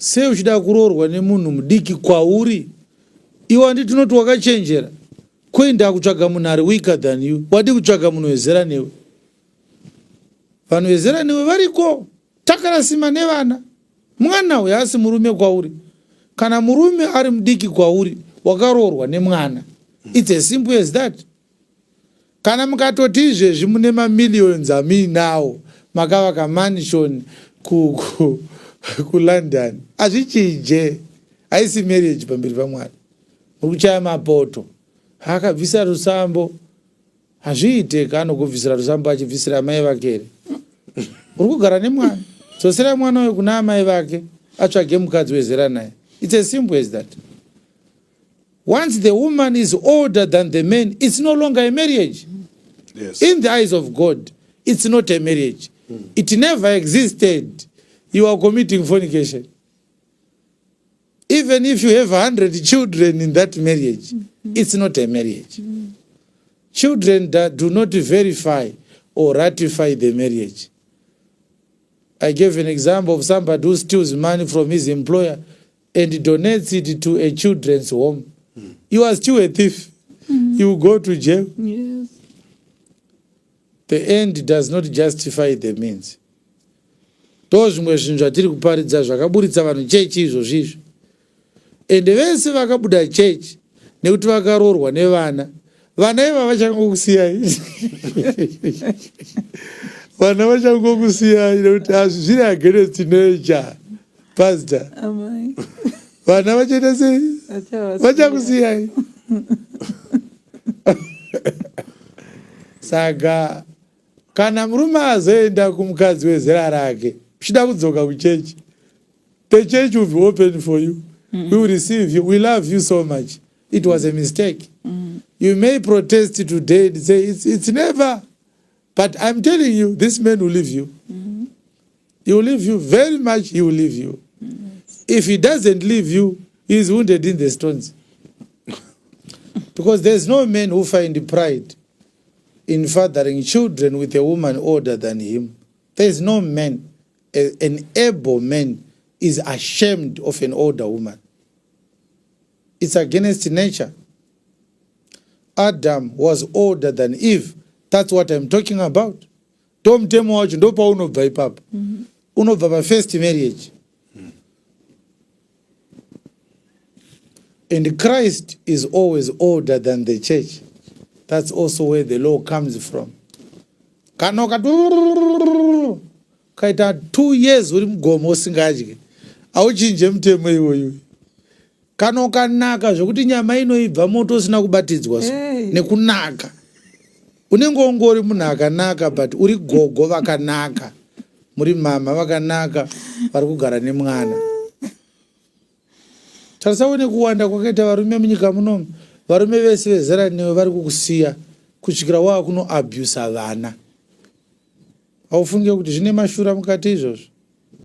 sei uchida kuroorwa nemunhu mudiki kwauri? Iwe handiti unoti wakachenjera kuenda kutsvaga munhu ari weaker than you, wadi kutsvaga munhu wezera newe. Vanhu vezera newe variko, takarasima nevana. Mwana uyu haasi murume kwauri. Kana murume ari mudiki kwauri, wakaroorwa nemwana. It's as simple as that. Kana mukatoti izvezvi mune mamillions amuinawo, makavaka mansion kuLondon, hazvichinje, haisi marriage pamberi paMwari. Muri kuchaya mapoto, akabvisa rusambo, hazviiteka anokubvisira rusambo achibvisira mai vake here. Uri kugara nemwana, dzosera mwana uyu kuna amai vake, atsvage mukadzi wezera naye. It's as simple as that. Once the woman is older than the man, it's no longer a marriage. Yes. In the eyes of God, it's not a marriage. It never existed. You are committing fornication. Even if you have 100 children in that marriage, it's not a marriage. Children that do not verify or ratify the marriage. I gave an example of somebody who steals money from his employer and donates it to a children's home. You are still a thief. You will go to jail. Yes. The end does not justify the means. Ndozvimwe zvinhu zvatiri kuparidza zvakaburitsa vanhu chechi izvozvizvo. Ende vese vakabuda chechi nekuti vakaroorwa nevana. Vana iva vachangokusiyai. Vana vachangokusiyai nekuti zviri against nature. Pastor. Amai. Vana vachaita sei? Vachakusiyai. Saka kana murume azoenda kumukadzi wezera rake, uchida kudzoka kuchechi, the church will be open for you. We will receive you. We love you so much. It was a mistake. You may protest today and say it's never. But I'm telling you, this man will leave you. He will leave you very much. He will leave you. If he doesn't leave you, he is wounded in the stones. Because there's no man who find pride in fathering children with a woman older than him. There's no man, an able man is ashamed of an older woman. It's against nature. Adam was older than Eve. That's what I'm talking about. Don't tell me what you don't know papa. Unobva pa first marriage. And Christ is always older than the church. That's also where the law comes from. Kaita 2 years uri mugomo usingadyi. Auchinje mutemo iwoyo. Kana ukanaka zvokuti nyama inoibva moto usina kubatidzwa nekunaka. Unenge ungori munhu akanaka but uri gogo vakanaka. Muri mama vakanaka vari kugara nemwana. Tarisawo kuwanda kwakaita varume munyika munomu. Varume vese vezera newe vari kukusiya kusvikira wakuno abuse vana. Aufunge kuti zvine mashura mukati izvozvo.